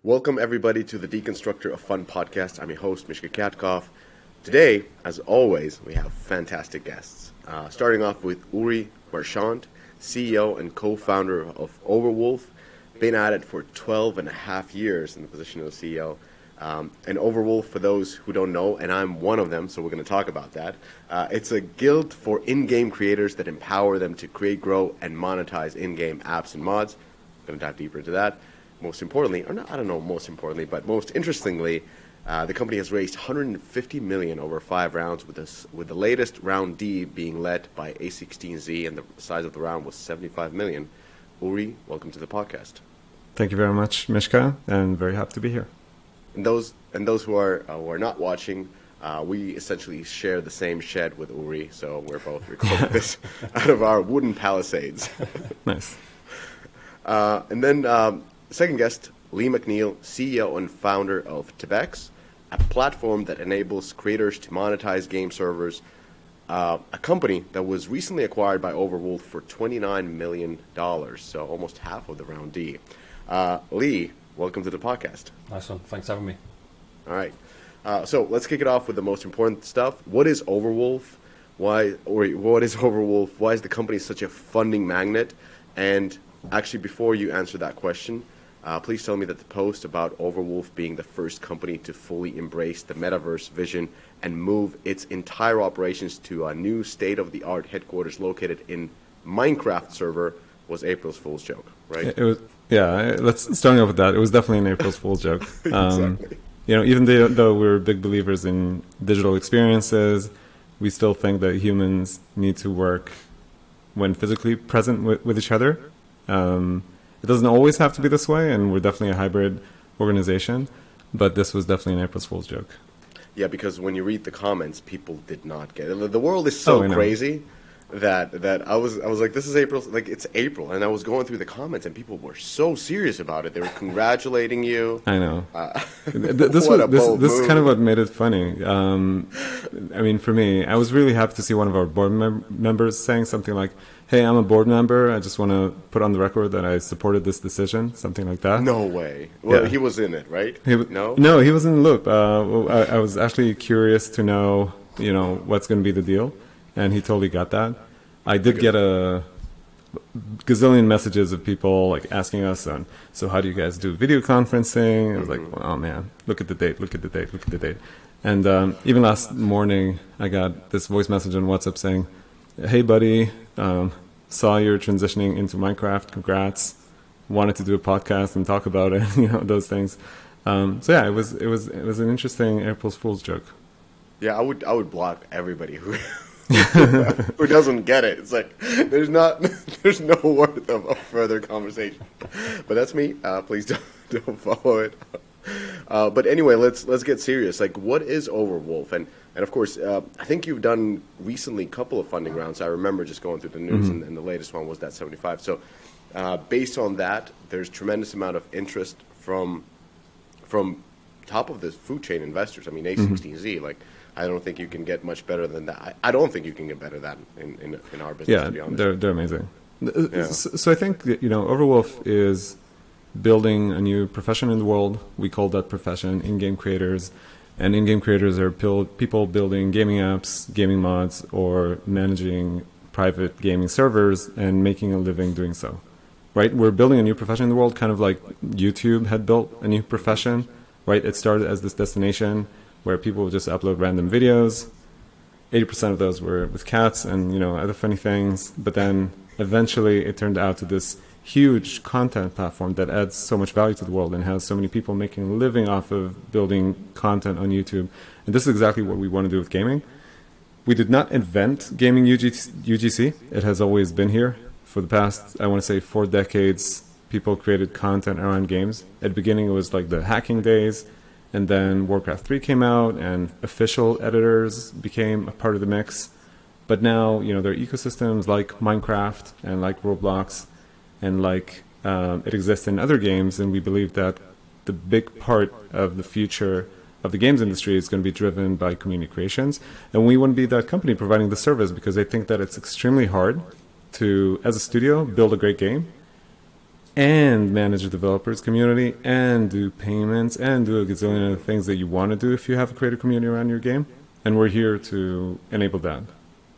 Welcome everybody to the Deconstructor of Fun podcast. I'm your host, Mishka Katkov. Today, as always, we have fantastic guests. Starting off with Uri Marchand, CEO and co-founder of Overwolf. Been at it for 12 and a half years in the position of CEO. And Overwolf, for those who don't know, and I'm one of them, so we're going to talk about that. It's a guild for in-game creators that empower them to create, grow, and monetize in-game apps and mods. I'm going to dive deeper into that. Most importantly, or not, I don't know most importantly, but most interestingly, the company has raised $150 million over 5 rounds, with the latest round D being led by A16Z, and the size of the round was $75 million. Uri, welcome to the podcast. Thank you very much, Mishka, and very happy to be here. And those who are not watching, we essentially share the same shed with Uri, so we're both recording this out of our wooden palisades. Nice. And then second guest, Lee McNeil, CEO and founder of Tebex, a platform that enables creators to monetize game servers, a company that was recently acquired by Overwolf for $29 million, so almost half of the round D. Lee, welcome to the podcast. Nice one. Thanks for having me. All right. So let's kick it off with the most important stuff. What is Overwolf? What is Overwolf? Why is the company such a funding magnet? And actually, before you answer that question, please tell me that the post about Overwolf being the first company to fully embrace the metaverse vision and move its entire operations to a new state-of-the-art headquarters located in Minecraft server was April's Fool's joke, right? It was, yeah. Starting off with that. It was definitely an April's Fool's joke. Exactly. Even though we're big believers in digital experiences, we still think that humans need to work when physically present with each other. It doesn't always have to be this way, and we're definitely a hybrid organization, but this was definitely an April's Fool's joke. Yeah, because when you read the comments, people did not get it. The world is so crazy that I was like, this is April, like it's April, and I was going through the comments, and people were so serious about it. They were congratulating you. I know. This is kind of what made it funny. I mean, for me, I was really happy to see one of our board members saying something like, "Hey, I'm a board member. I just want to put on the record that I supported this decision," something like that. No way. Well, yeah. He was in it, right? No, he was in the loop. I was actually curious to know, what's going to be the deal, and he totally got that. I did get a gazillion messages of people like asking us on, so how do you guys do video conferencing? I was like, oh man, look at the date. And even last morning, I got this voice message on WhatsApp saying, "Hey buddy, saw you're transitioning into Minecraft. Congrats. Wanted to do a podcast and talk about it." Those things. So yeah, it was an interesting April's Fool's joke. Yeah, I would block everybody who doesn't get it. It's like there's no worth of a further conversation. But that's me. Please don't follow it. But anyway, let's get serious. Like, what is Overwolf? And of course, I think you've done recently a couple of funding rounds. I remember just going through the news, and the latest one was that 75. So based on that, there's tremendous amount of interest from top of the food chain investors. I mean, A16Z, like, I don't think you can get much better than that. I don't think you can get better than in our business, to be honest. Yeah, they're amazing. Yeah. So I think, Overwolf is building a new profession in the world. We call that profession in-game creators. And in-game creators are people building gaming apps, gaming mods, or managing private gaming servers and making a living doing so. Right? We're building a new profession in the world, kind of like YouTube had built a new profession. Right? It started as this destination where people would just upload random videos. 80% of those were with cats and, other funny things. But then eventually it turned out to this huge content platform that adds so much value to the world and has so many people making a living off of building content on YouTube. And this is exactly what we want to do with gaming. We did not invent gaming UGC. It has always been here. For the past, I want to say 4 decades, people created content around games. At the beginning, it was like the hacking days. And then Warcraft 3 came out, and official editors became a part of the mix. But now, there are ecosystems like Minecraft and like Roblox, and like it exists in other games. And we believe that the big part of the future of the games industry is going to be driven by community creations. And we want to be that company providing the service, because I think that it's extremely hard to, as a studio, build a great game and manage a developers community and do payments and do a gazillion of things that you want to do if you have a creator community around your game. And we're here to enable that.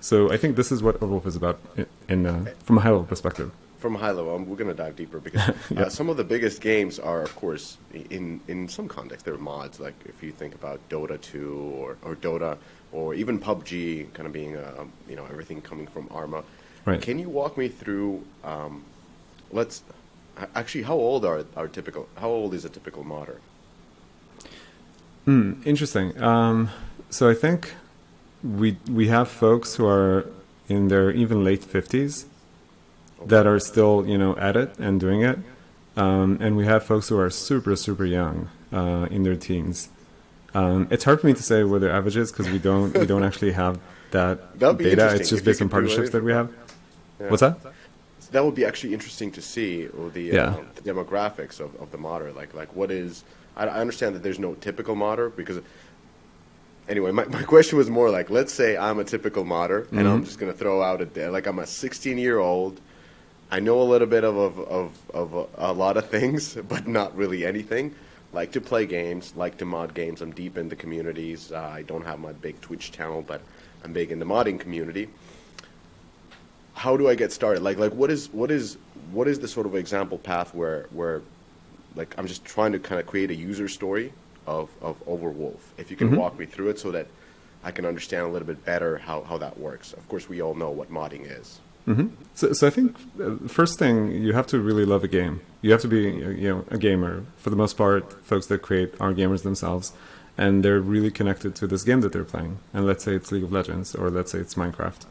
So I think this is what Overwolf is about from a high-level perspective. From a high level, we're going to dive deeper because some of the biggest games are, of course, in some context, they're mods. Like if you think about Dota 2 or Dota or even PUBG, kind of being everything coming from Arma. Right. Can you walk me through? Actually, how old is a typical modder? Interesting. So I think we have folks who are in their even late 50s that are still at it and doing it, and we have folks who are super young in their teens. It's hard for me to say what their average is because we don't actually have that data. It's just based on partnerships that we have. Yeah. What's that? That would be actually interesting to see the demographics of the modder. Like what is? I understand that there's no typical modder because. Anyway, my question was more like, let's say I'm a typical modder, and I'm just going to throw out like I'm a 16-year-old. I know a little bit of a lot of things, but not really anything. Like to play games, like to mod games. I'm deep in the communities. I don't have my big Twitch channel, but I'm big in the modding community. How do I get started? Like what is the sort of example path where like I'm just trying to kind of create a user story of Overwolf. If you can walk me through it so that I can understand a little bit better how that works. Of course, we all know what modding is. So I think first thing, you have to really love a game. You have to be a gamer. For the most part, folks that create are gamers themselves, and they're really connected to this game that they're playing. And let's say it's League of Legends, or let's say it's Minecraft.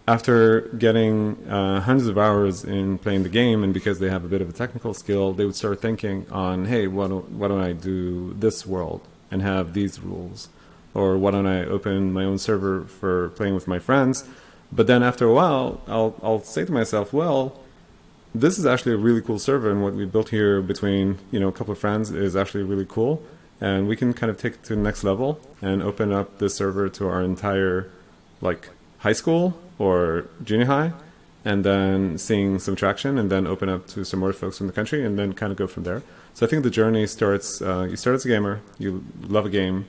After getting hundreds of hours in playing the game, and because they have a bit of a technical skill, they would start thinking on, hey, why don't I do this world and have these rules? Or why don't I open my own server for playing with my friends? But then after a while, I'll say to myself, well, this is actually a really cool server, and what we built here between a couple of friends is actually really cool, and we can kind of take it to the next level and open up this server to our entire high school or junior high, and then seeing some traction, and then open up to some more folks in the country, and then kind of go from there. So I think the journey starts, you start as a gamer, you love a game,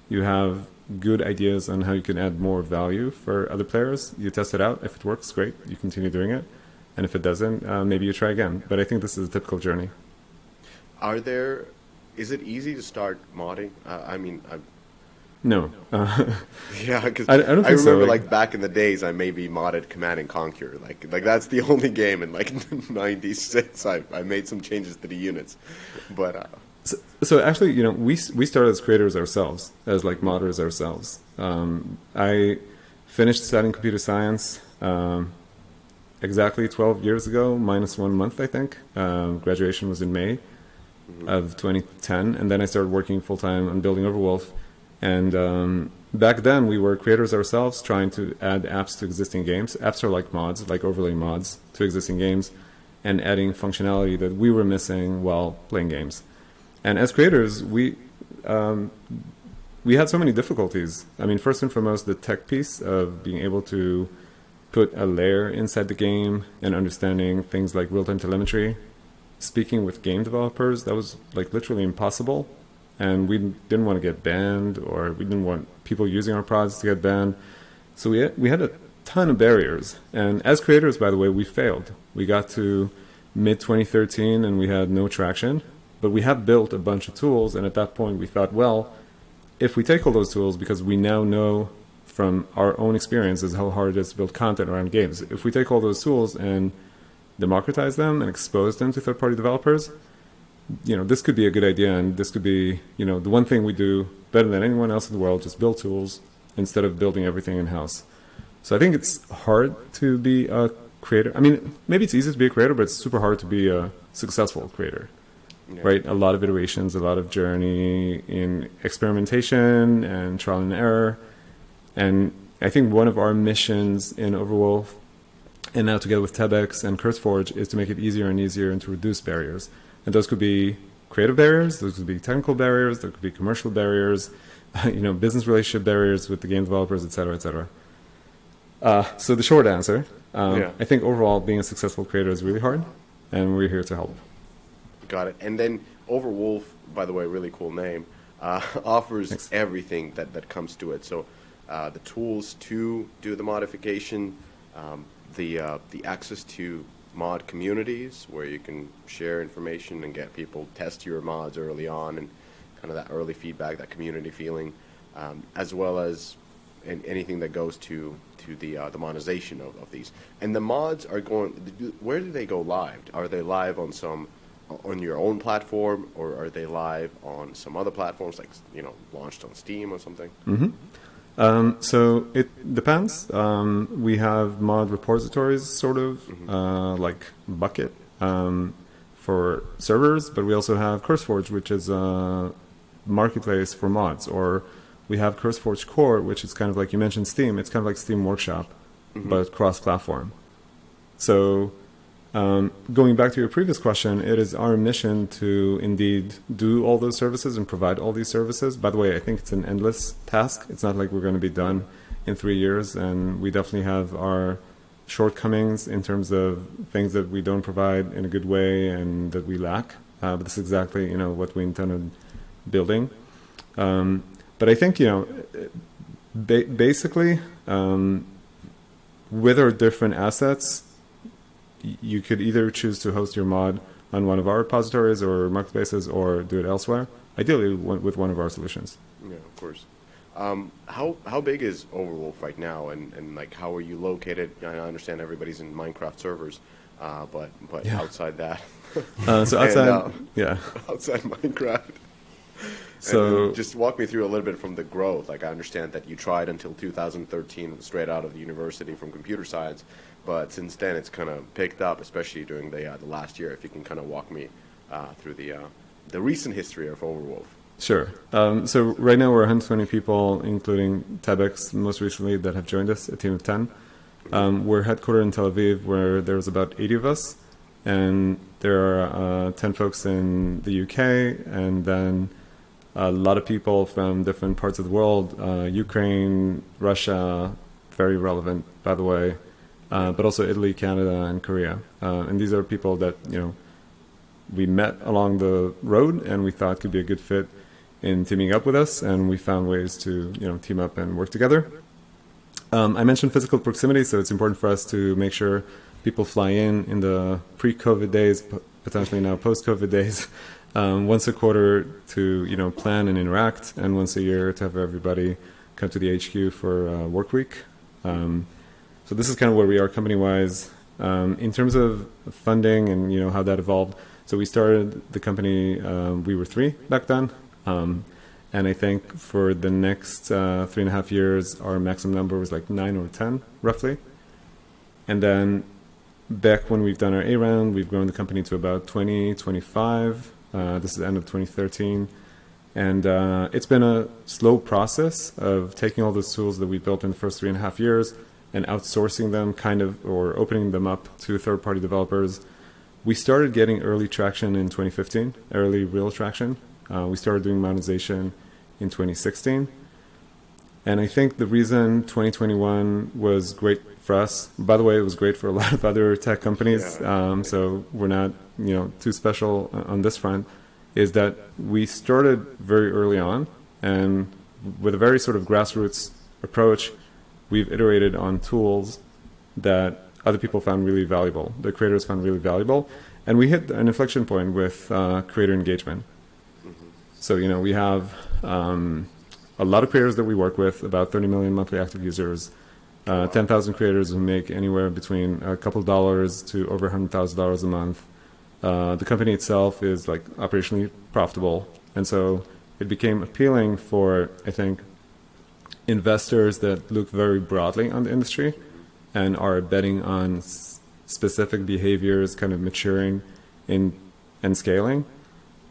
you have good ideas on how you can add more value for other players, you test it out. If it works, great, you continue doing it. And if it doesn't, maybe you try again. But I think this is a typical journey. Is it easy to start modding? No. Yeah, because I don't think remember so. Back in the days, I maybe modded Command and Conquer. Like that's the only game in '96 I made some changes to the units. But so actually, we started as creators ourselves, as modders ourselves. I finished studying computer science exactly 12 years ago, minus 1 month, I think. Graduation was in May of 2010, and then I started working full-time on building Overwolf. And back then, we were creators ourselves, trying to add apps to existing games. Apps are like mods, like overlay mods to existing games, and adding functionality that we were missing while playing games. And as creators, we had so many difficulties. I mean, first and foremost, the tech piece of being able to put a layer inside the game and understanding things like real-time telemetry. Speaking with game developers, that was literally impossible. And we didn't want to get banned, or we didn't want people using our products to get banned. So we had a ton of barriers. And as creators, by the way, we failed. We got to mid-2013 and we had no traction. But we have built a bunch of tools, and at that point we thought, well, if we take all those tools, because we now know from our own experiences how hard it is to build content around games, if we take all those tools and democratize them and expose them to third-party developers, this could be a good idea, and this could be, the one thing we do better than anyone else in the world, just build tools instead of building everything in-house. So I think it's hard to be a creator. I mean, maybe it's easy to be a creator, but it's super hard to be a successful creator. Yeah. Right? A lot of iterations, a lot of journey in experimentation and trial and error. And I think one of our missions in Overwolf, and now together with Tebex and CurseForge, is to make it easier and easier and to reduce barriers. And those could be creative barriers, those could be technical barriers, there could be commercial barriers, business relationship barriers with the game developers, et cetera, et cetera. So the short answer, I think overall being a successful creator is really hard. and we're here to help. Got it. And then Overwolf, by the way, really cool name, offers Thanks. everything that comes to it. So the tools to do the modification, the access to mod communities where you can share information and get people test your mods early on, and kind of that early feedback, that community feeling, as well as anything that goes to the monetization of these. And the mods are going, where do they go live? Are they live on your own platform, or are they live on some other platforms, like, launched on Steam or something? Mm-hmm. So it depends. We have mod repositories, sort of, like Bucket, for servers, but we also have CurseForge, which is a marketplace for mods, or we have CurseForge Core, which is kind of like, you mentioned Steam, it's kind of like Steam Workshop, but cross-platform. So going back to your previous question, it is our mission to indeed do all those services and provide all these services. By the way, I think it's an endless task. It's not like we're going to be done in 3 years, and we definitely have our shortcomings in terms of things that we don't provide in a good way and that we lack. But this is exactly, what we intended building. But I think, basically, with our different assets, you could either choose to host your mod on one of our repositories or marketplaces, or do it elsewhere, ideally with one of our solutions. Yeah, of course. How big is Overwolf right now, and like, how are you located? I understand everybody's in Minecraft servers, but Yeah. outside that, So outside, yeah. outside Minecraft. So And just walk me through a little bit from the growth. Like, I understand that you tried until 2013, straight out of the university from computer science, but since then it's kind of picked up, especially during the last year. If you can kind of walk me through the recent history of Overwolf. Sure. So right now we're 120 people, including Tebex most recently, that have joined us, a team of 10. We're headquartered in Tel Aviv, where there's about 80 of us, and there are 10 folks in the UK, and then a lot of people from different parts of the world, Ukraine, Russia, very relevant, by the way, but also Italy, Canada, and Korea. And these are people that, we met along the road and we thought could be a good fit in teaming up with us, and we found ways to, team up and work together. I mentioned physical proximity, so it's important for us to make sure people fly in the pre-COVID days, potentially now post-COVID days, once a quarter to plan and interact, and once a year to have everybody come to the HQ for work week. So this is kind of where we are company-wise. In terms of funding and how that evolved, so we started the company, we were 3 back then, and I think for the next 3.5 years, our maximum number was like 9 or 10, roughly. And then back when we've done our A round, we've grown the company to about 20, 25. This is the end of 2013. And it's been a slow process of taking all those tools that we built in the first 3.5 years and outsourcing them or opening them up to third-party developers. We started getting early traction in 2015, early real traction. We started doing monetization in 2016. And I think the reason 2021 was great for us, by the way, it was great for a lot of other tech companies, so we're not too special on this front, is that we started very early on, and with a very sort of grassroots approach, we've iterated on tools that other people found really valuable, the creators found really valuable, and we hit an inflection point with creator engagement. So we have a lot of creators that we work with, about 30 million monthly active users, 10,000 creators who make anywhere between a couple of dollars to over $100,000 a month. The company itself is like operationally profitable, and so it became appealing for, I think, investors that look very broadly on the industry and are betting on specific behaviors kind of maturing and scaling.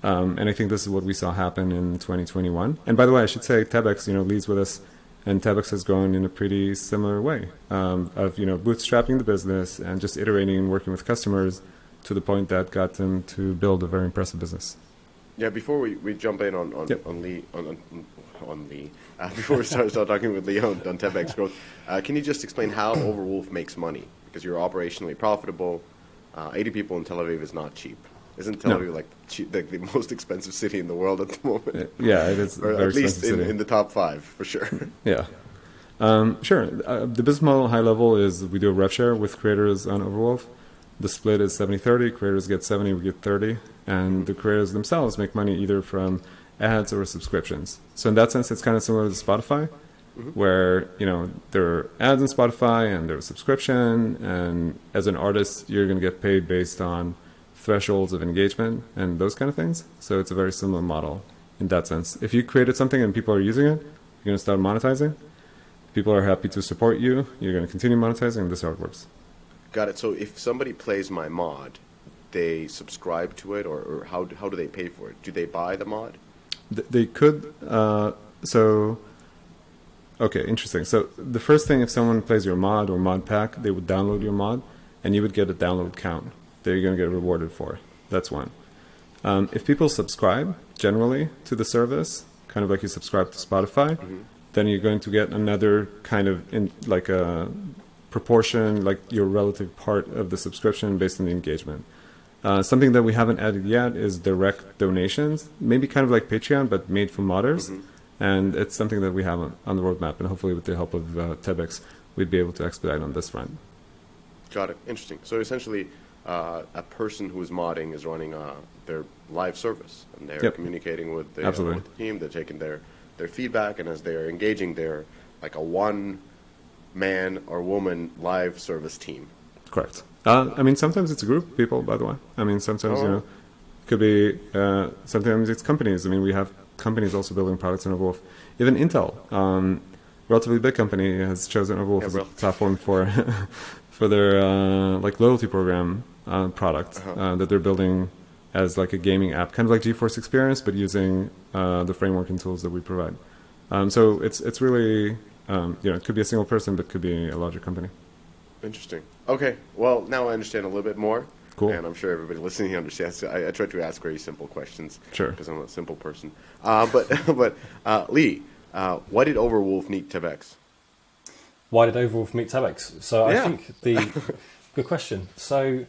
And I think this is what we saw happen in 2021. And by the way, I should say Tebex, leads with us, and Tebex has grown in a pretty similar way of, bootstrapping the business and just iterating and working with customers to the point that got them to build a very impressive business. Yeah, before we jump in on Lee, before we start talking with Lee on Tebex growth, can you just explain how Overwolf makes money? Because you're operationally profitable. 80 people in Tel Aviv is not cheap. Isn't Tel Aviv like the most expensive city in the world at the moment? Yeah, it is. Or very at least city. in the top 5 for sure. Yeah. Sure. The business model high level is we do a rev share with creators on Overwolf. The split is 70-30. Creators get 70, we get 30. And the creators themselves make money either from ads or subscriptions. So in that sense, it's kind of similar to Spotify, where, you know, there are ads on Spotify and there's subscription. And as an artist, you're going to get paid based on thresholds of engagement and those kind of things. So it's a very similar model in that sense. If you created something and people are using it, you're going to start monetizing. People are happy to support you, you're going to continue monetizing, and this is how it works. Got it. So if somebody plays my mod, they subscribe to it, or how do they pay for it? Do they buy the mod? They could. Okay, interesting. So the first thing, if someone plays your mod or mod pack, they would download your mod, and you would get a download count that you're going to get rewarded for. That's one. If people subscribe, generally, to the service, kind of like you subscribe to Spotify, then you're going to get another kind of like a proportion, like your relative part of the subscription based on the engagement. Something that we haven't added yet is direct donations, maybe kind of like Patreon, but made for modders. And it's something that we have on the roadmap, and hopefully with the help of Tebex, we'd be able to expedite on this front. Got it. Interesting. So essentially, a person who is modding is running their live service, and they're communicating with the team. They're taking their feedback, and as they're engaging, they're like a one-man or woman live service team. Correct. I mean, sometimes it's a group of people, by the way. I mean, sometimes, you know, it could be, sometimes it's companies. I mean, we have companies also building products in Overwolf. Even Intel, relatively big company, has chosen Overwolf as a platform for for their like loyalty program product that they're building as like a gaming app, kind of like GeForce Experience, but using the framework and tools that we provide. So it's really, you know, it could be a single person, but it could be a larger company. Interesting. Okay. Well, now I understand a little bit more. Cool. And I'm sure everybody listening understands. I try to ask very simple questions. Sure. Because I'm a simple person. But Lee, why did Overwolf need Tebex? Why did Overwolf meet Tebex? So I think good question. So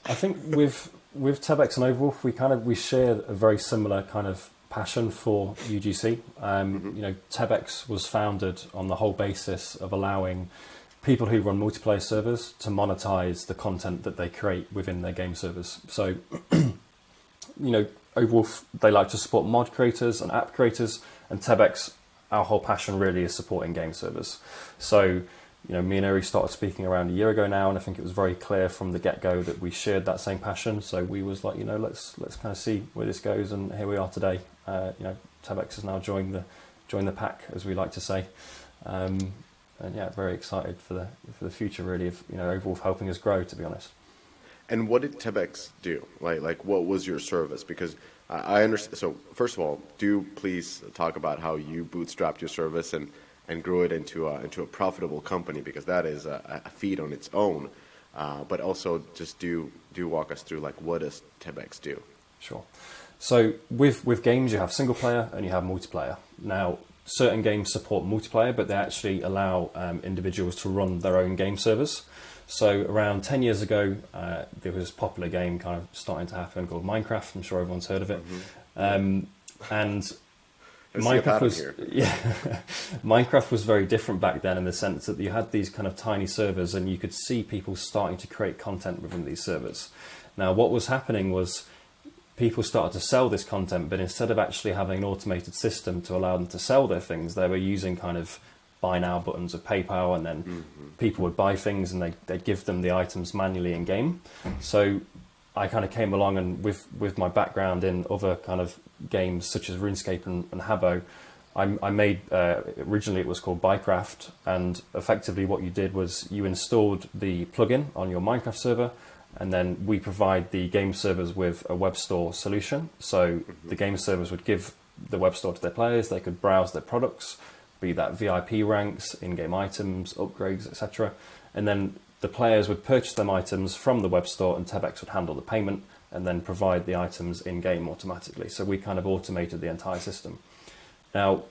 I think with Tebex and Overwolf, we share a very similar kind of passion for UGC. You know, Tebex was founded on the whole basis of allowing people who run multiplayer servers to monetize the content that they create within their game servers. So, you know, Overwolf, they like to support mod creators and app creators, and Tebex, our whole passion really is supporting game servers. So, you know, me and Uri started speaking around a year ago now, and I think it was very clear from the get-go that we shared that same passion. So we was like, you know, let's kind of see where this goes, and here we are today. You know, Tebex has now joined the pack, as we like to say. And yeah, very excited for the future, really, of, you know, Overwolf helping us grow, to be honest. And what did Tebex do? Like what was your service? Because I understand. So first of all, do please talk about how you bootstrapped your service and grew it into a profitable company, because that is a feat on its own. But also just do walk us through, like, what does Tebex do? Sure. So with games, you have single player and you have multiplayer. Now, certain games support multiplayer, but they actually allow individuals to run their own game servers. So around 10 years ago, there was a popular game kind of starting to happen called Minecraft. I'm sure everyone's heard of it. And Minecraft was Minecraft was very different back then, in the sense that you had these kind of tiny servers, and you could see people starting to create content within these servers. Now, what was happening was people started to sell this content, but instead of actually having an automated system to allow them to sell their things, they were using kind of buy now buttons of PayPal, and then people would buy things and they'd give them the items manually in game. So I kind of came along, and with my background in other kind of games such as RuneScape and Habbo, I made, originally it was called Bycraft, and effectively what you did was you installed the plugin on your Minecraft server, and then we provide the game servers with a web store solution. So the game servers would give the web store to their players, they could browse their products, be that VIP ranks, in-game items, upgrades, etc. And then the players would purchase them items from the web store, and Tebex would handle the payment and then provide the items in-game automatically. So we kind of automated the entire system. Now,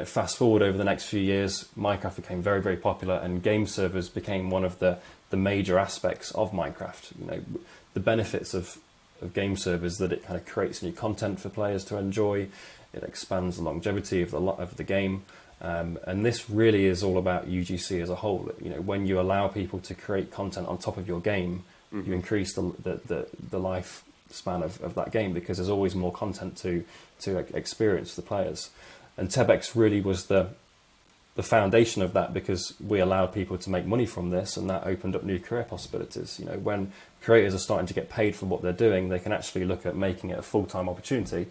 fast forward over the next few years, Minecraft became very, very popular, and game servers became one of the major aspects of Minecraft. The benefits of game servers, that it kind of creates new content for players to enjoy, it expands the longevity of the game, and this really is all about UGC as a whole. When you allow people to create content on top of your game, you increase the lifespan of that game, because there's always more content to experience for the players. And Tebex really was the foundation of that, because we allowed people to make money from this, and that opened up new career possibilities. When creators are starting to get paid for what they're doing, they can actually look at making it a full-time opportunity.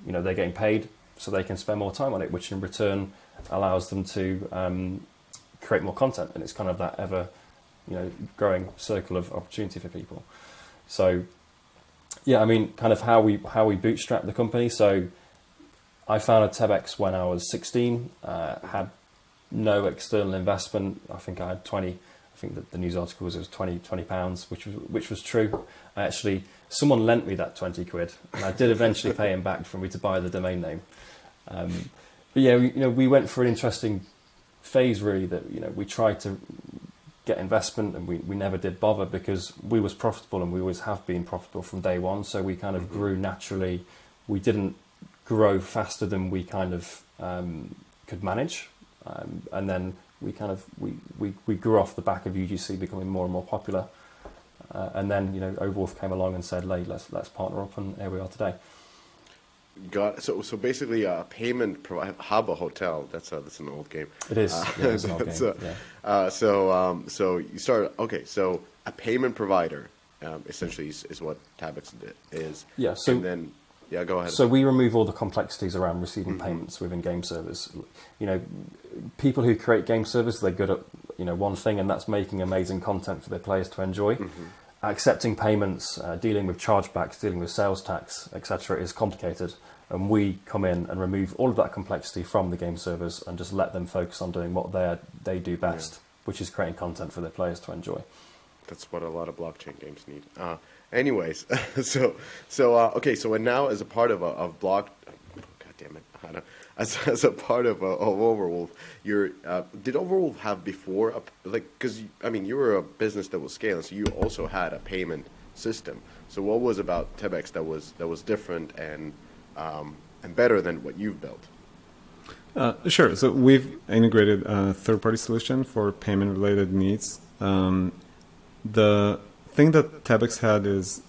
They're getting paid, so they can spend more time on it, which in return allows them to create more content, and it's kind of that ever growing circle of opportunity for people. So yeah, kind of how we bootstrapped the company. So I founded Tebex when I was 16, had no external investment. I think I had 20, I think that the news article was it was 20 pounds, which was true. Actually, someone lent me that 20 quid, and I did eventually pay him back for me to buy the domain name. But yeah, we went for an interesting phase, really, that we tried to get investment, and we never did bother, because we was profitable, and we always have been profitable from day one. So we kind of grew naturally. We didn't grow faster than we kind of could manage, and then we grew off the back of UGC becoming more and more popular, and then Overwolf came along and said, "Hey, let's partner up," and here we are today. So basically a payment provider, Hub, a hotel. That's an old game. It is. It's an old game. Yeah. So you started. Okay, so a payment provider essentially is what Tebex is. Yeah. So and then. Yeah, go ahead. So we remove all the complexities around receiving payments within game servers. People who create game servers, they're good at one thing, and that's making amazing content for their players to enjoy. Accepting payments, dealing with chargebacks, dealing with sales tax, etc., is complicated. And we come in and remove all of that complexity from the game servers and just let them focus on doing what they do best, which is creating content for their players to enjoy. That's what a lot of blockchain games need. Anyways, okay, so and now as a part of God damn it, as a part of Overwolf, did Overwolf have before because you were a business that was scaling, so you also had a payment system. So what was about Tebex that was different and better than what you've built? Sure. So we've integrated a third-party solution for payment-related needs. The thing that Tebex had is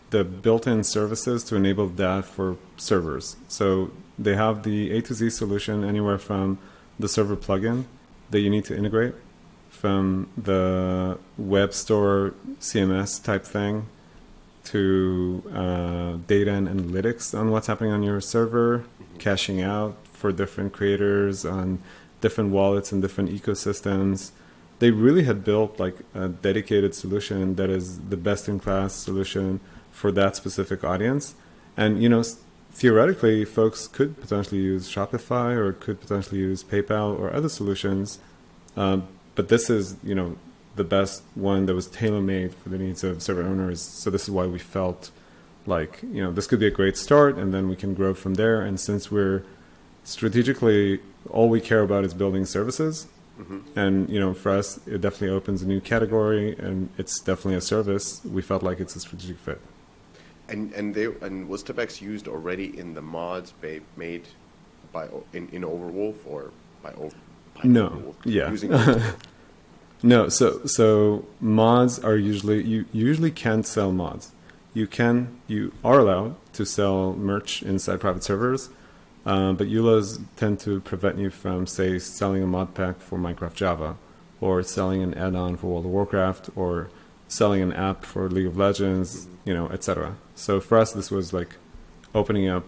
the built-in services to enable that for servers. So they have the A to Z solution, anywhere from the server plugin that you need to integrate, from the web store CMS type thing, to data and analytics on what's happening on your server, cashing out for different creators on different wallets and different ecosystems. They really had built like a dedicated solution that is the best-in-class solution for that specific audience. And theoretically, folks could potentially use Shopify or could potentially use PayPal or other solutions, but this is the best one that was tailor-made for the needs of server owners. So this is why we felt like this could be a great start, and then we can grow from there. And since we're strategically, all we care about is building services. And for us, it definitely opens a new category, and it's definitely a service. We felt like it's a strategic fit. And was Tebex used already in the mods made by in Overwolf or by no, Overwolf? Yeah. Using No, so mods are you usually can't sell mods. You are allowed to sell merch inside private servers. But EULAs tend to prevent you from, say, selling a mod pack for Minecraft Java, or selling an add-on for World of Warcraft, or selling an app for League of Legends, etc. So for us, this was like opening up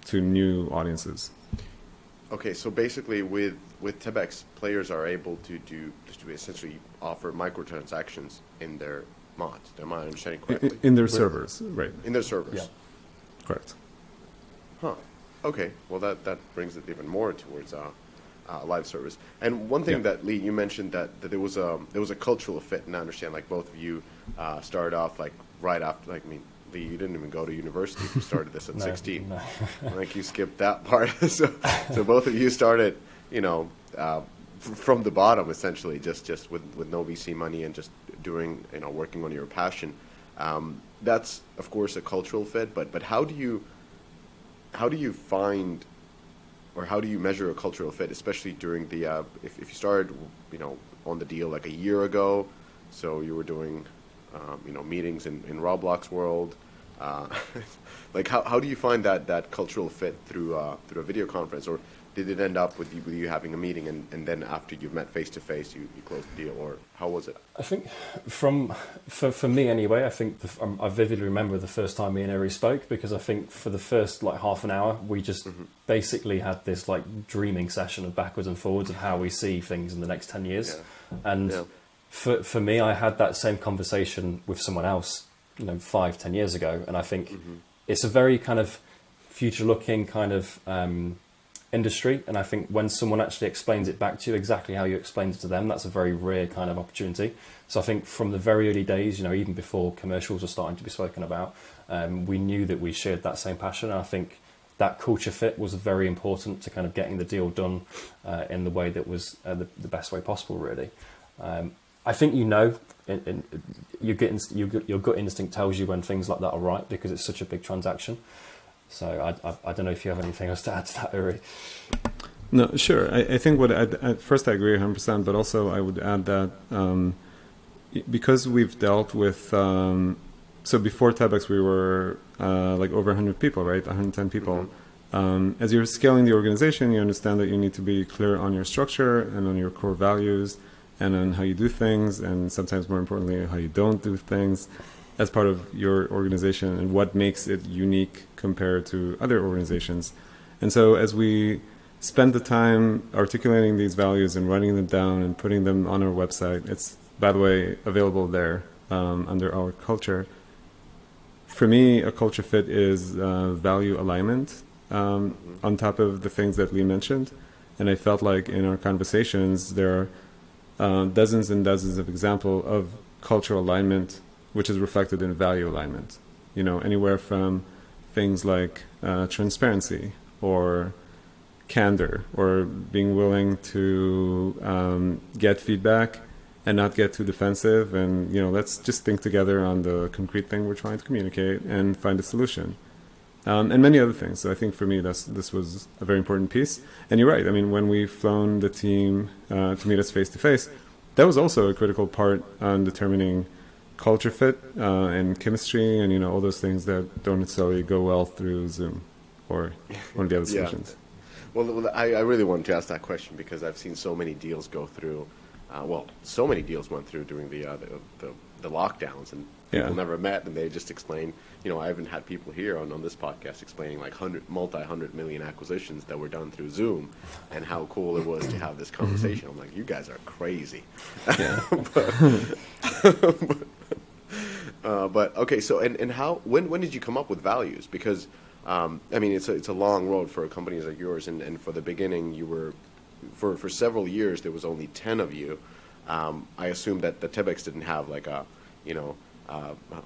to new audiences. Okay, so basically with Tebex, players are able to essentially offer microtransactions in their mods. Am I understanding correctly? In their servers, right. In their servers. Yeah. Correct. Huh. Okay. Well, that brings it even more towards live service. And one thing that Lee, you mentioned that there was a cultural fit, and I understand like both of you started off like right after, you didn't even go to university. You started this at No, 16. no. Like you skipped that part. So both of you started, from the bottom essentially, just with no VC money and just doing, working on your passion. That's of course a cultural fit, but how do you find, or how do you measure a cultural fit, especially during the if you started on the deal like a year ago, so you were doing meetings in Roblox world, like how do you find that cultural fit through a video conference, or did it end up with you having a meeting and then after you've met face to face you closed the deal, or how was it? I think for me anyway, I think I vividly remember the first time me and Uri spoke, because I think for the first like half an hour we just basically had this like dreaming session of backwards and forwards of how we see things in the next 10 years. And for me, I had that same conversation with someone else 5-10 years ago, and I think it's a very kind of future looking kind of industry, and I think when someone actually explains it back to you exactly how you explained it to them, that's a very rare kind of opportunity. So I think from the very early days, even before commercials were starting to be spoken about, we knew that we shared that same passion, and I think that culture fit was very important to kind of getting the deal done in the way that was the best way possible, really. I think your gut instinct tells you when things like that are right, because it's such a big transaction. So I don't know if you have anything else to add to that, Uri. No, sure. I think first I agree 100%, but also I would add that because we've dealt with, so before Tebex we were like over 100 people, right? 110 people. As you're scaling the organization, you understand that you need to be clear on your structure and on your core values and on how you do things, and sometimes more importantly, how you don't do things as part of your organization and what makes it unique compared to other organizations. And so as we spend the time articulating these values and writing them down and putting them on our website, it's, by the way, available there under our culture. For me, a culture fit is value alignment on top of the things that Lee mentioned. And I felt like in our conversations, there are dozens and dozens of examples of cultural alignment, which is reflected in value alignment. Anywhere from things like transparency or candor, or being willing to get feedback and not get too defensive, and let's just think together on the concrete thing we're trying to communicate and find a solution, and many other things. So I think for me this was a very important piece. And you're right, I mean, when we've flown the team to meet us face to face, that was also a critical part on determining culture fit and chemistry and all those things that don't necessarily go well through Zoom or one of the other solutions. Well, I really wanted to ask that question because I've seen so many deals go through. So many deals went through during the lockdowns, and people never met, and they just explained. I haven't had people here on this podcast explaining like multi-hundred million acquisitions that were done through Zoom, and how cool it was to have this conversation. I'm like, you guys are crazy. Yeah. But okay, so and how when did you come up with values? Because I mean, it's a long road for companies like yours, and for the beginning, you were for several years there was only 10 of you. I assume that the Tebex didn't have like a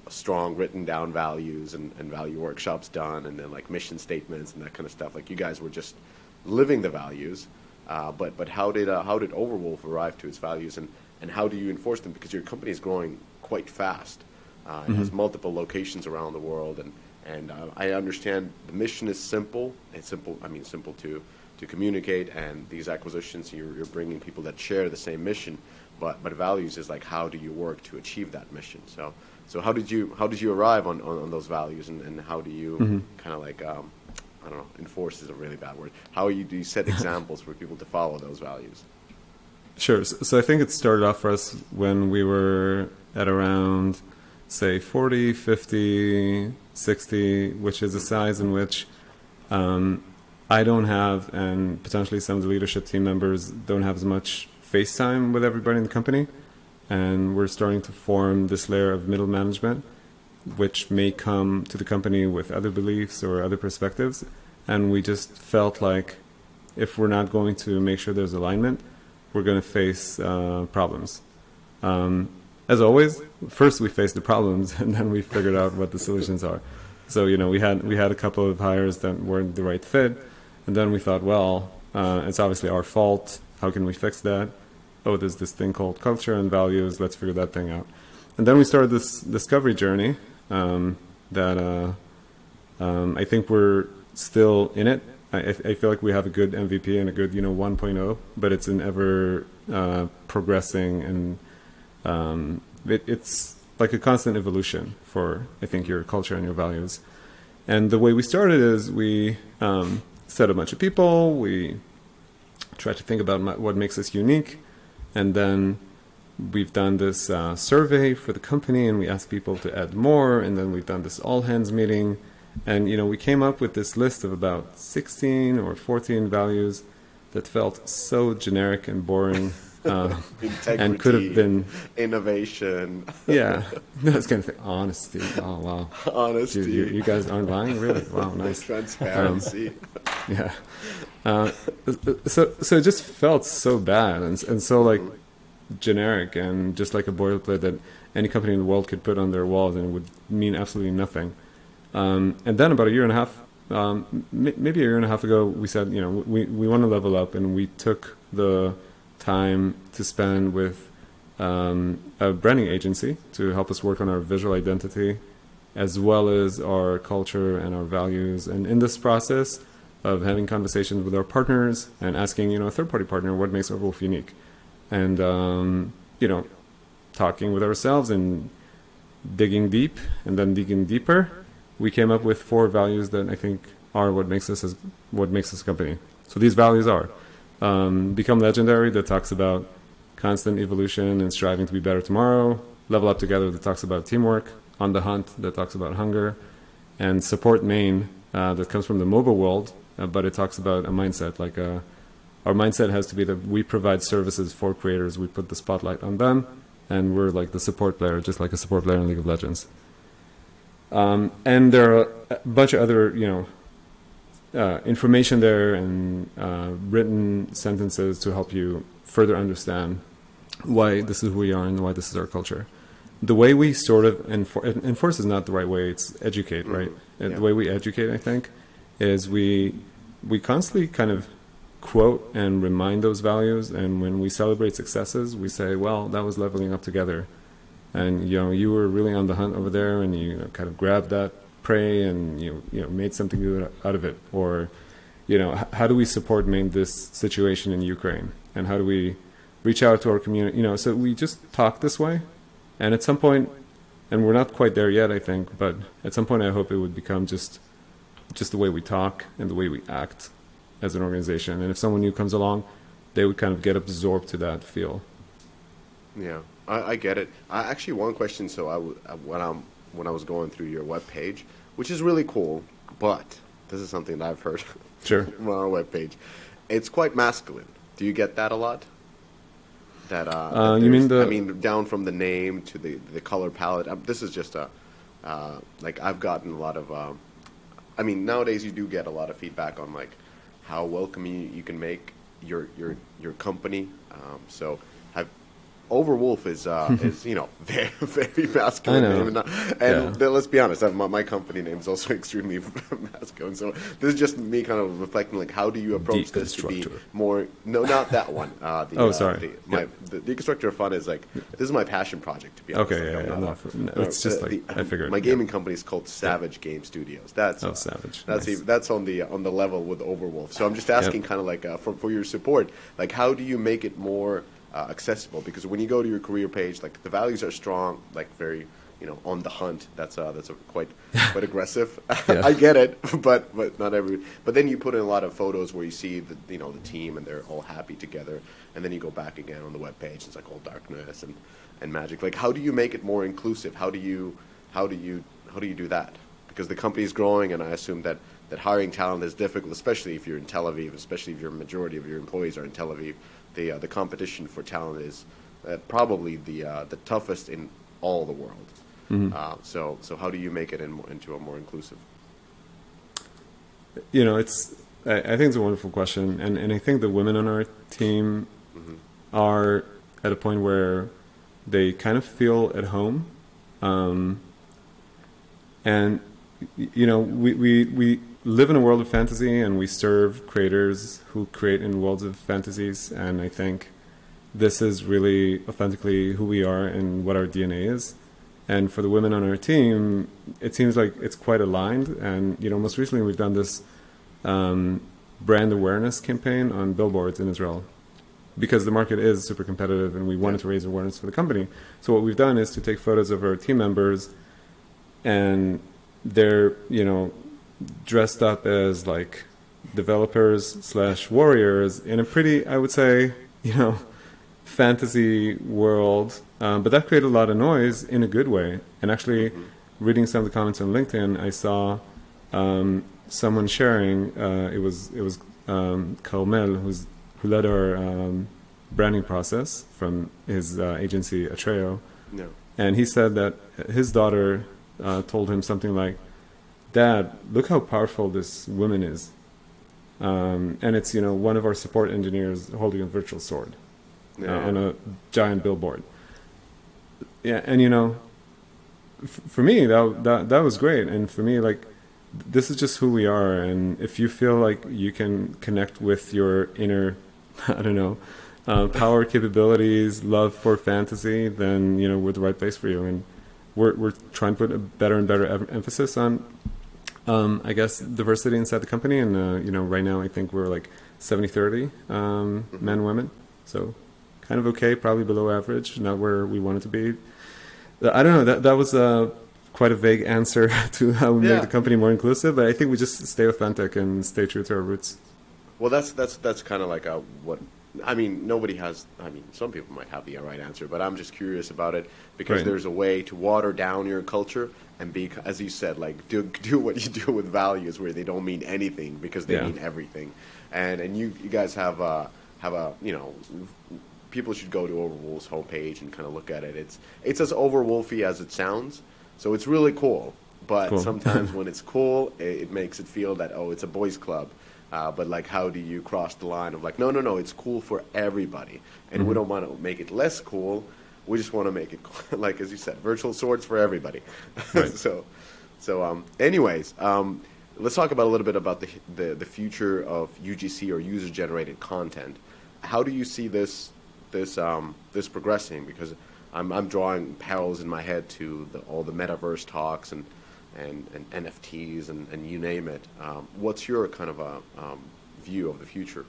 strong written down values and value workshops done, and then like mission statements and that kind of stuff. Like you guys were just living the values. But how did Overwolf arrive to its values, and how do you enforce them? Because your company is growing quite fast. It has multiple locations around the world, and I understand the mission is simple. It's simple. I mean, simple to communicate. And these acquisitions, you're bringing people that share the same mission. But values is like, how do you work to achieve that mission? So how did you arrive on those values, and how do you kind of like I don't know, enforce is a really bad word. How do you set examples for people to follow those values? Sure. So I think it started off for us when we were at around, say, 40, 50, 60, which is a size in which I don't have, and potentially some of the leadership team members don't have as much face time with everybody in the company. And we're starting to form this layer of middle management, which may come to the company with other beliefs or other perspectives. And we just felt like if we're not going to make sure there's alignment, we're going to face problems. as always, first we face the problems and then we figured out what the solutions are. So, we had a couple of hires that weren't the right fit, and then we thought, well, it's obviously our fault. How can we fix that? Oh, there's this thing called culture and values. Let's figure that thing out. And then we started this discovery journey that I think we're still in it. I feel like we have a good MVP and a good 1.0, but it's an ever progressing, and it's like a constant evolution for, I think, your culture and your values. And the way we started is we set a bunch of people, we tried to think about what makes us unique, and then we've done this survey for the company, and we asked people to add more, and then we've done this all-hands meeting, and we came up with this list of about 16 or 14 values that felt so generic and boring. And could have been innovation. Yeah, no, it's kind of honesty. Oh wow, honesty. You guys aren't lying, really? Wow, nice. Transparency. Yeah. So it just felt so bad and so like generic and just like a boilerplate that any company in the world could put on their walls and it would mean absolutely nothing. And then about a year and a half, maybe a year and a half ago, we said we want to level up, and we took the time to spend with a branding agency to help us work on our visual identity as well as our culture and our values. And in this process of having conversations with our partners and asking a third-party partner what makes Overwolf unique, and talking with ourselves and digging deep and then digging deeper, we came up with 4 values that I think are what makes us a company. So these values are Become Legendary, that talks about constant evolution and striving to be better tomorrow. Level Up Together, that talks about teamwork. On the Hunt, that talks about hunger. And Support Main, that comes from the mobile world, but it talks about a mindset. Like our mindset has to be that we provide services for creators. We put the spotlight on them, and we're like the support player, just like a support player in League of Legends. And there are a bunch of other, information there and written sentences to help you further understand why this is who we are and why this is our culture. The way we sort of enforce is not the right way. It's educate, right? Yeah. The way we educate, I think, is we constantly kind of quote and remind those values. And when we celebrate successes, we say, well, that was leveling up together. And, you were really on the hunt over there, and you kind of grabbed that prey and you made something good out of it. Or how do we support this situation in Ukraine, and how do we reach out to our community? So we just talk this way, and at some point, and we're not quite there yet, I think, but at some point I hope it would become just the way we talk and the way we act as an organization. And if someone new comes along, they would kind of get absorbed to that feel. Yeah, I get it. Actually, one question. So when I was going through your webpage, which is really cool, but this is something that I've heard sure. from our webpage. It's quite masculine. Do you get that a lot? That you mean down from the name to the color palette. This is just like I've gotten a lot of. Nowadays you do get a lot of feedback on like how welcoming you can make your company. So Overwolf is very very masculine name, and let's be honest, my company name is also extremely masculine. So this is just me kind of reflecting like how do you approach this to be more? No, not that one. Sorry. The Deconstructor of Fun is like this is my passion project, to be honest. Okay, it's just like I figured. My gaming company is called Savage Game Studios. Savage. That's on the level with Overwolf. So I'm just asking kind of like for your support, like how do you make it more accessible? Because when you go to your career page, like the values are strong, like very on the hunt. That's quite aggressive. I get it, but not every. But then you put in a lot of photos where you see the the team and they're all happy together, and then you go back again on the web page. It's like all darkness and magic. Like how do you make it more inclusive? How do you do that? Because the company is growing, and I assume that hiring talent is difficult, especially if you're in Tel Aviv, especially if your majority of your employees are in Tel Aviv. The competition for talent is probably the toughest in all the world. Mm-hmm. So how do you make it into a more inclusive? I think it's a wonderful question, and I think the women on our team mm-hmm. are at a point where they kind of feel at home. And, you know, we live in a world of fantasy, and we serve creators who create in worlds of fantasies. And I think this is really authentically who we are and what our DNA is. And for the women on our team, it seems like it's quite aligned. And, you know, most recently we've done this brand awareness campaign on billboards in Israel, because the market is super competitive and we wanted to raise awareness for the company. So what we've done is to take photos of our team members, and they're, you know, dressed up as like developers / warriors in a pretty, I would say, you know, fantasy world. But that created a lot of noise in a good way. And actually, reading some of the comments on LinkedIn, I saw someone sharing. It was Carmel, who led our branding process from his agency Atreo. No. And he said that his daughter told him something like, "Dad, look how powerful this woman is." And it's, you know, one of our support engineers holding a virtual sword on a giant billboard. Yeah, and you know, for me that was great. And for me, like, this is just who we are. And if you feel like you can connect with your inner, I don't know, power, capabilities, love for fantasy, then, you know, we're the right place for you. And we're trying to put a better and better emphasis on, I guess, diversity inside the company. And, you know, right now I think we're like 70-30 men, women. So kind of okay, probably below average, not where we want it to be. I don't know, that was quite a vague answer to how we make the company more inclusive, but I think we just stay authentic and stay true to our roots. Well, that's kind of like what, I mean, nobody has, I mean, some people might have the right answer, but I'm just curious about it, because there's a way to water down your culture and be, as you said, like, do what you do with values where they don't mean anything because they mean everything. And you guys have a, you know, people should go to Overwolf's homepage and kind of look at it. It's as Overwolfy as it sounds, so it's really cool. But sometimes when it's cool, it makes it feel that, oh, it's a boys' club. But like, how do you cross the line of like, no, it's cool for everybody, and we don't want to make it less cool. We just want to make it like, as you said, virtual swords for everybody. Right. Anyways, let's talk about a little bit about the future of UGC, or user-generated content. How do you see this progressing? Because I'm drawing parallels in my head to all the metaverse talks and NFTs and you name it. What's your kind of a view of the future?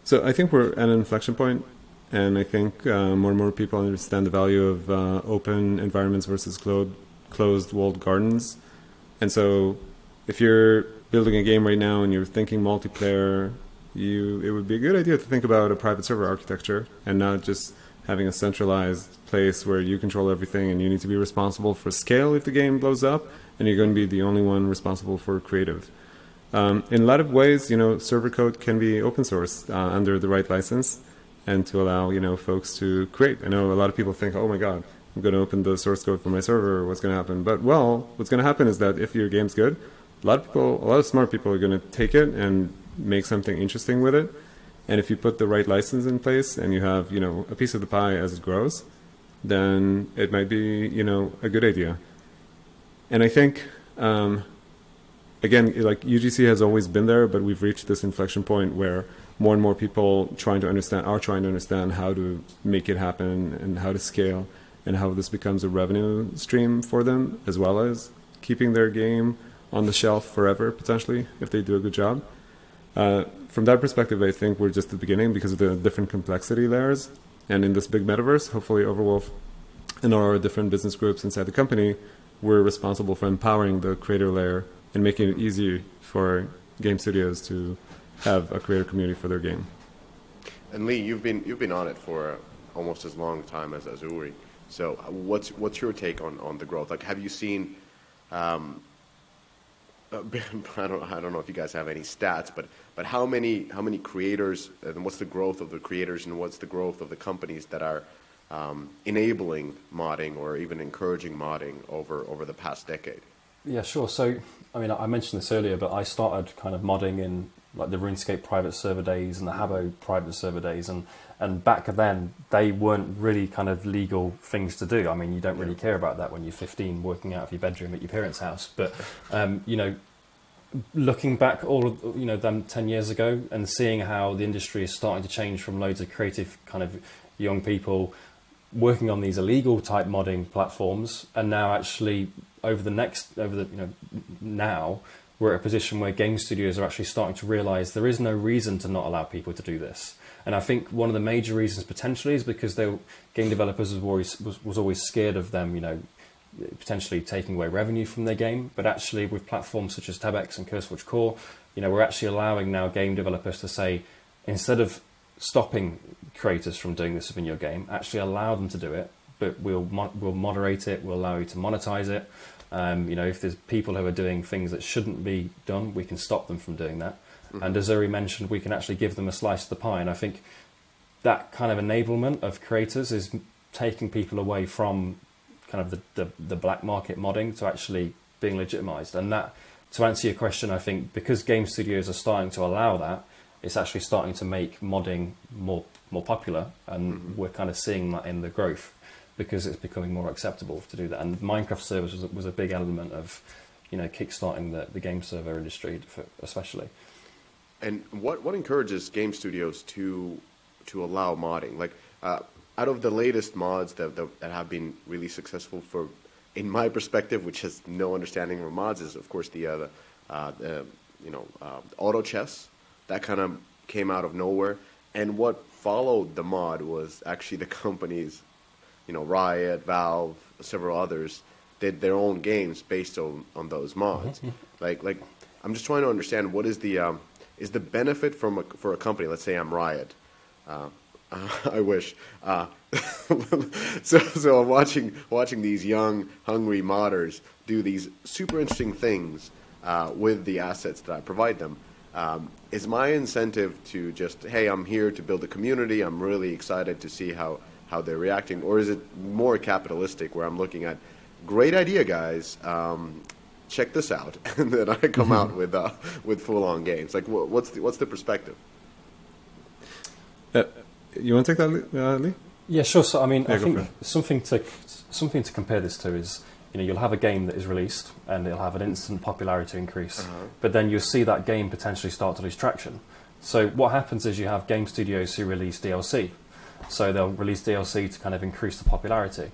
So I think we're at an inflection point, and I think more and more people understand the value of open environments versus closed walled gardens. And so if you're building a game right now and you're thinking multiplayer, it would be a good idea to think about a private server architecture and not just having a centralized place where you control everything and you need to be responsible for scale if the game blows up, and you're going to be the only one responsible for creative. In a lot of ways, you know, server code can be open source under the right license, and to allow, you know, folks to create. I know a lot of people think, oh my God, I'm going to open the source code for my server, what's going to happen? But, well, what's going to happen is that if your game's good, a lot of smart people are going to take it and make something interesting with it. And if you put the right license in place and you have, you know, a piece of the pie as it grows, then it might be, you know, a good idea. And I think, again, like, UGC has always been there, but we've reached this inflection point where more and more people are trying to understand how to make it happen and how to scale and how this becomes a revenue stream for them, as well as keeping their game on the shelf forever, potentially, if they do a good job. From that perspective, I think we're just at the beginning because of the different complexity layers. And in this big metaverse, hopefully Overwolf and our different business groups inside the company, we're responsible for empowering the creator layer and making it easy for game studios to have a creator community for their game. And Lee, you've been on it for almost as long time as Uri. So what's your take on the growth? Like, have you seen? I don't know if you guys have any stats, but how many creators, and what's the growth of the creators, and what's the growth of the companies that are enabling modding or even encouraging modding over the past decade? Yeah, sure. So, I mean, I mentioned this earlier, but I started kind of modding in like the RuneScape private server days and the Habbo private server days, and back then they weren't really kind of legal things to do. I mean, you don't really care about that when you're 15 working out of your bedroom at your parents' house, but you know, looking back them 10 years ago and seeing how the industry is starting to change from loads of creative kind of young people working on these illegal type modding platforms, and now actually now we're at a position where game studios are actually starting to realize there is no reason to not allow people to do this. And I think one of the major reasons potentially is because game developers was always scared of them, you know, potentially taking away revenue from their game. But actually with platforms such as Tebex and CurseWatch Core, you know, we're actually allowing now game developers to say, instead of stopping creators from doing this within your game, actually allow them to do it, but we'll moderate it, we'll allow you to monetize it. You know, if there's people who are doing things that shouldn't be done, we can stop them from doing that. And as Uri mentioned, we can actually give them a slice of the pie. And I think that kind of enablement of creators is taking people away from kind of the black market modding to actually being legitimized. And that, to answer your question, I think because game studios are starting to allow that, it's actually starting to make modding more popular, and we're kind of seeing that in the growth because it's becoming more acceptable to do that. And Minecraft servers was a big element of, you know, kickstarting the game server industry especially. And what encourages game studios to allow modding? Like out of the latest mods that have been really successful in my perspective, which has no understanding of mods, is of course the auto chess. That kind of came out of nowhere. And what followed the mod was actually the companies, you know, Riot, Valve, several others, did their own games based on those mods. Like I'm just trying to understand what is the benefit for a company. Let's say I'm Riot. I wish. So I'm watching these young, hungry modders do these super interesting things with the assets that I provide them. Is my incentive to just, hey, I'm here to build a community, I'm really excited to see how they're reacting, or is it more capitalistic where I'm looking at, great idea, guys, check this out, and then I come out with full-on games? Like, what's the perspective? You want to take that, Lee? Yeah, sure. So I mean, I think something to compare this to is, you know, you'll have a game that is released and it'll have an instant popularity increase, but then you'll see that game potentially start to lose traction. So what happens is you have game studios who release DLC. So they'll release DLC to kind of increase the popularity.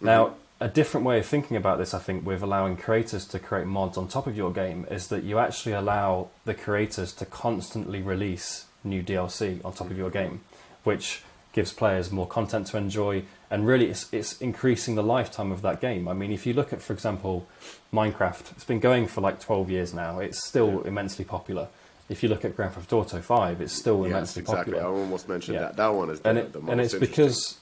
Now, a different way of thinking about this, I think, with allowing creators to create mods on top of your game is that you actually allow the creators to constantly release new DLC on top of your game, which gives players more content to enjoy, and really it's increasing the lifetime of that game. I mean, if you look at, for example, Minecraft, it's been going for like 12 years now. It's still immensely popular. If you look at Grand Theft Auto 5, it's still immensely popular. I almost mentioned that. That one is the most and it's because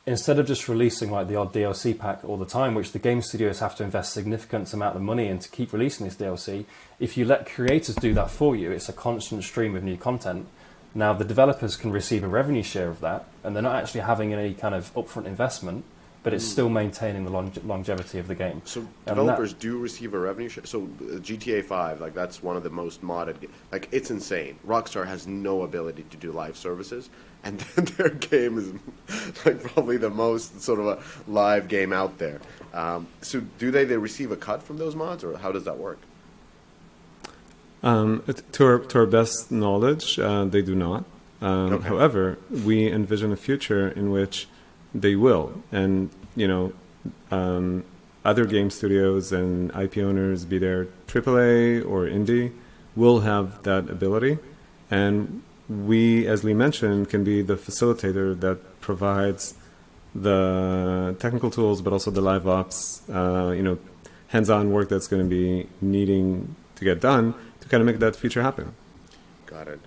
instead of just releasing like the odd DLC pack all the time, which the game studios have to invest significant amount of money in to keep releasing this DLC, if you let creators do that for you, it's a constant stream of new content. Now, the developers can receive a revenue share of that, and they're not actually having any kind of upfront investment, but it's still maintaining the longevity of the game. So developers do receive a revenue share? So GTA 5, like, that's one of the most modded games. Like, it's insane. Rockstar has no ability to do live services, and their game is like probably the most sort of a live game out there. So do they receive a cut from those mods, or how does that work? To our best knowledge, they do not. However, we envision a future in which they will, and you know, other game studios and IP owners, be there AAA or indie, will have that ability, and we, as Lee mentioned, can be the facilitator that provides the technical tools, but also the live ops, you know, hands-on work that's going to be needing to get done to kind of make that feature happen. Got it.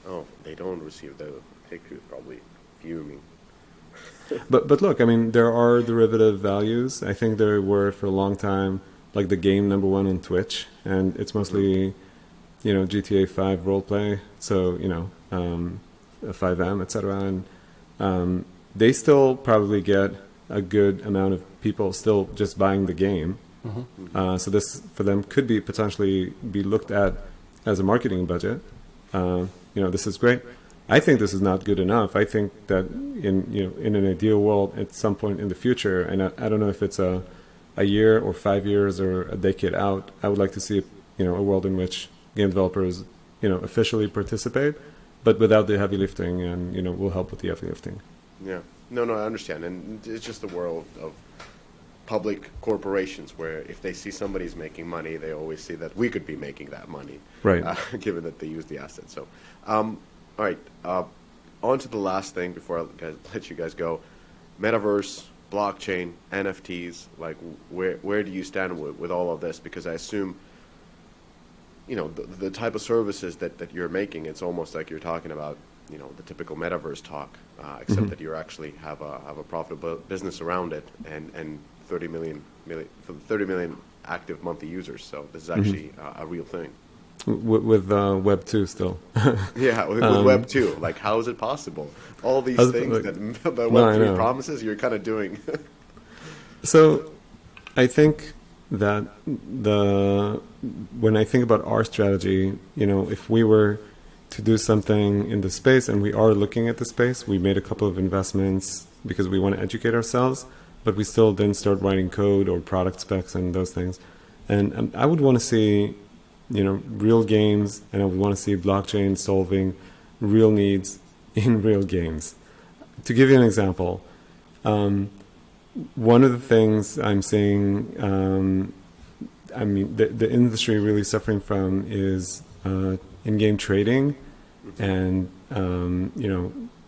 Oh, they don't receive the Take-Two, probably fuming. But look, I mean, there are derivative values. I think there were for a long time, like the game #1 on Twitch, and it's mostly, you know, GTA 5 roleplay. So, you know, 5M, etc. And they still probably get a good amount of people still just buying the game. So this for them could be potentially be looked at as a marketing budget. This is great. I think this is not good enough. I think that in an ideal world at some point in the future, and I don't know if it's a year or 5 years or a decade out, I would like to see a world in which game developers officially participate, but without the heavy lifting, and will help with the heavy lifting. Yeah. No, I understand, and it's just the world of public corporations where if they see somebody's making money, they always see that we could be making that money, right? Given that they use the asset. So, all right, on to the last thing before I let you guys go. Metaverse, blockchain, NFTs, like where do you stand with all of this? Because I assume, the type of services that you're making, it's almost like you're talking about, the typical metaverse talk, except that you actually have a profitable business around it, and 30 million active monthly users. So this is actually a real thing. With Web 2 still. Yeah, with Web 2. Like, how is it possible? All these things that Web 3 promises, you're kind of doing. So I think that when I think about our strategy, if we were to do something in the space, and we are looking at the space, we made a couple of investments because we want to educate ourselves, but we still didn't start writing code or product specs and those things. And I would want to see, real games, and I would want to see blockchain solving real needs in real games. To give you an example, one of the things I'm seeing, the industry really suffering from is in-game trading, and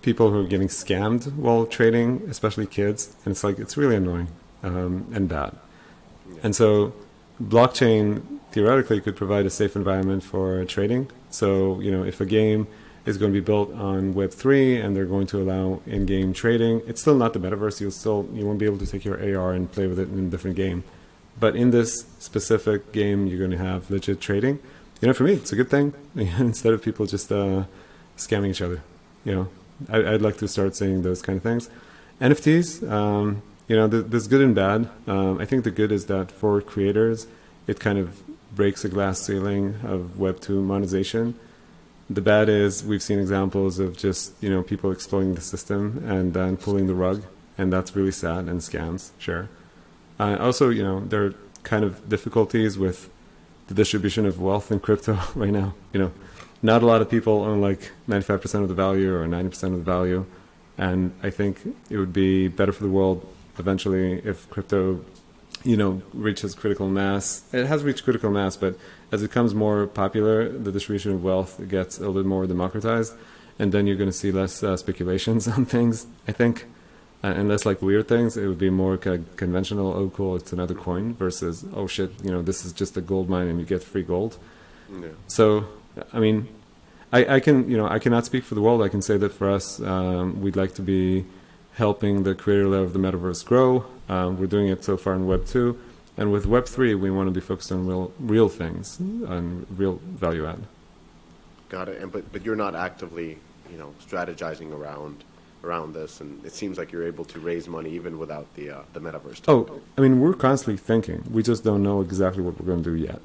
people who are getting scammed while trading, especially kids, and it's really annoying and bad. And so blockchain theoretically could provide a safe environment for trading. So if a game is going to be built on Web3 and they're going to allow in-game trading, it's still not the metaverse. You won't be able to take your AR and play with it in a different game. But in this specific game, you're going to have legit trading. For me, it's a good thing. Instead of people just scamming each other. I'd like to start seeing those kind of things. NFTs, there's good and bad. I think the good is that for creators, it kind of breaks a glass ceiling of Web 2 monetization. The bad is we've seen examples of just, people exploiting the system and then pulling the rug, and that's really sad, and scams, sure. Also, there are kind of difficulties with the distribution of wealth in crypto right now. Not a lot of people own like 95% of the value or 90% of the value, and I think it would be better for the world eventually if crypto, reaches critical mass. It has reached critical mass, but as it becomes more popular, the distribution of wealth gets a little bit more democratized, and then you're going to see less speculations on things, I think. And less like weird things. It would be more kind of conventional, oh cool, it's another coin, versus, oh shit, this is just a gold mine and you get free gold. Yeah. So, I cannot speak for the world. I can say that for us, we'd like to be helping the creator layer of the metaverse grow. We're doing it so far in Web 2. And with Web 3, we want to be focused on real things and real value add. Got it. But you're not actively, strategizing around this, and it seems like you're able to raise money even without the metaverse. We're constantly thinking. We just don't know exactly what we're going to do yet.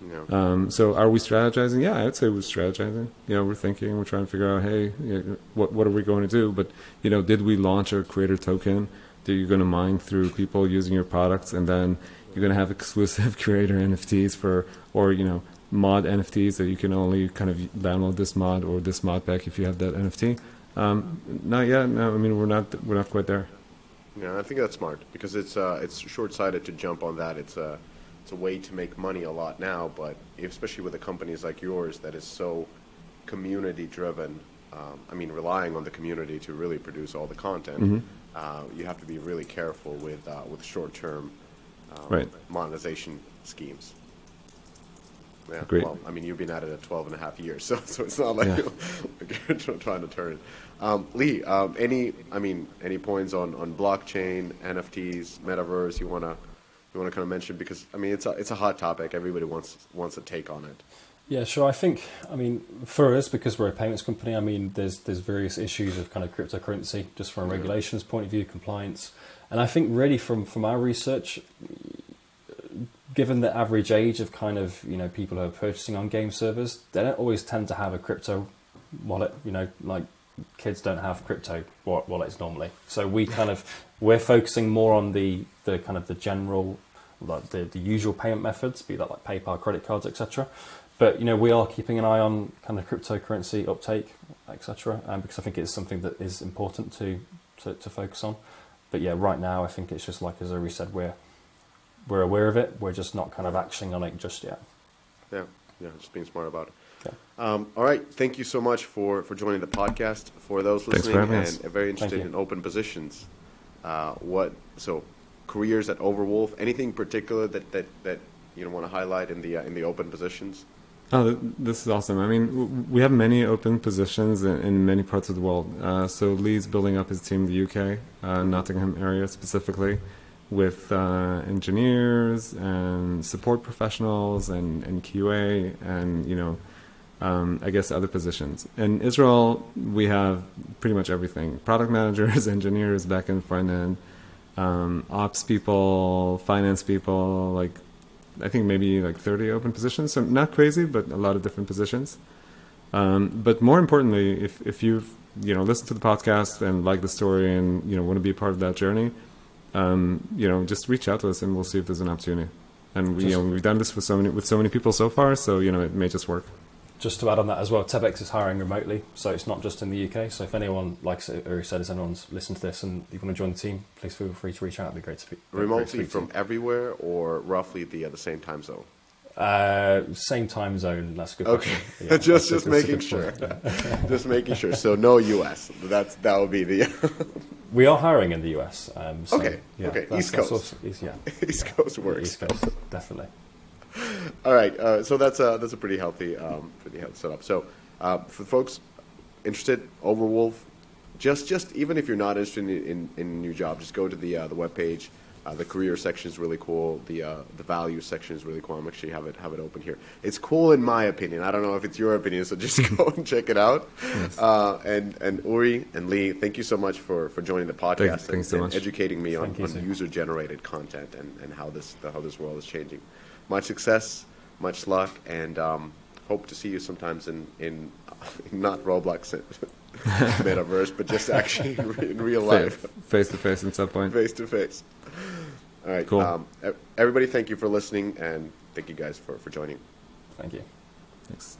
Yeah. So are we strategizing? Yeah, I'd say we're strategizing. We're thinking, we're trying to figure out, hey, what are we going to do? But, did we launch a creator token that you're going to mine through people using your products, and then you're going to have exclusive creator NFTs or mod NFTs that you can only kind of download this mod or this mod pack if you have that NFT? Not yet. No, we're not quite there. Yeah, I think that's smart because it's short-sighted to jump on that. It's a way to make money a lot now, but especially with the companies like yours that is so community-driven. Relying on the community to really produce all the content. You have to be really careful with short-term monetization schemes. Yeah. Agreed. Well, you've been at it at 12 and a half years, so it's not like you're trying to turn. Lee, any points on blockchain, NFTs, metaverse you wanna kind of mention, because it's a hot topic. Everybody wants a take on it. Yeah, sure. I think for us, because we're a payments company, there's various issues of kind of cryptocurrency just from a regulations point of view, compliance, and I think really from our research, given the average age of kind of, people who are purchasing on game servers, they don't always tend to have a crypto wallet, like kids don't have crypto wallets normally. So we're focusing more on the kind of the general, like the usual payment methods, be that like PayPal, credit cards, etc. But we are keeping an eye on kind of cryptocurrency uptake, etc. Because I think it's something that is important to focus on. But yeah, right now I think it's just like as Uri said, we're aware of it. We're just not kind of acting on it just yet. Yeah, just being smart about it. Okay. All right, thank you so much for joining the podcast. For those listening and very interested in open positions, so careers at Overwolf, anything particular that you want to highlight in the open positions? Oh, this is awesome. I mean, we have many open positions in many parts of the world. So Lee's building up his team in the UK, Nottingham area specifically, with engineers and support professionals and QA and, I guess other positions. In Israel, we have pretty much everything. Product managers, engineers, back-end, front-end, ops people, finance people, I think maybe 30 open positions. So not crazy, but a lot of different positions. But more importantly, if you've listened to the podcast and like the story and want to be a part of that journey, just reach out to us and we'll see if there's an opportunity. And we've done this with so many people so far, so it may just work. Just to add on that as well, Tebex is hiring remotely, so it's not just in the UK. So if anyone, like Uri said, if anyone's listened to this and you want to join the team, please feel free to reach out. It'd be great to speak. Remotely from everywhere or roughly the same time zone? Same time zone. That's a good question. Okay, yeah, just making sure. Just making sure. So no US. That would be the. We are hiring in the US. So, okay. Yeah, okay. East Coast. East Coast works. East Coast, definitely. All right, so that's a pretty healthy setup. So for folks interested, Overwolf, just even if you're not interested in a new job, just go to the webpage. The career section is really cool. The value section is really cool. I'm actually have it open here. It's cool in my opinion. I don't know if it's your opinion, so just go and check it out. Yes. And Uri and Lee, thank you so much for joining the podcast Thanks so much. educating me on user-generated content and how this world is changing. Much success, much luck, and hope to see you sometimes in not Roblox metaverse, but just actually in real life. Face to face at some point. Face to face. All right. Cool. Everybody, thank you for listening, and thank you guys for joining. Thank you. Thanks.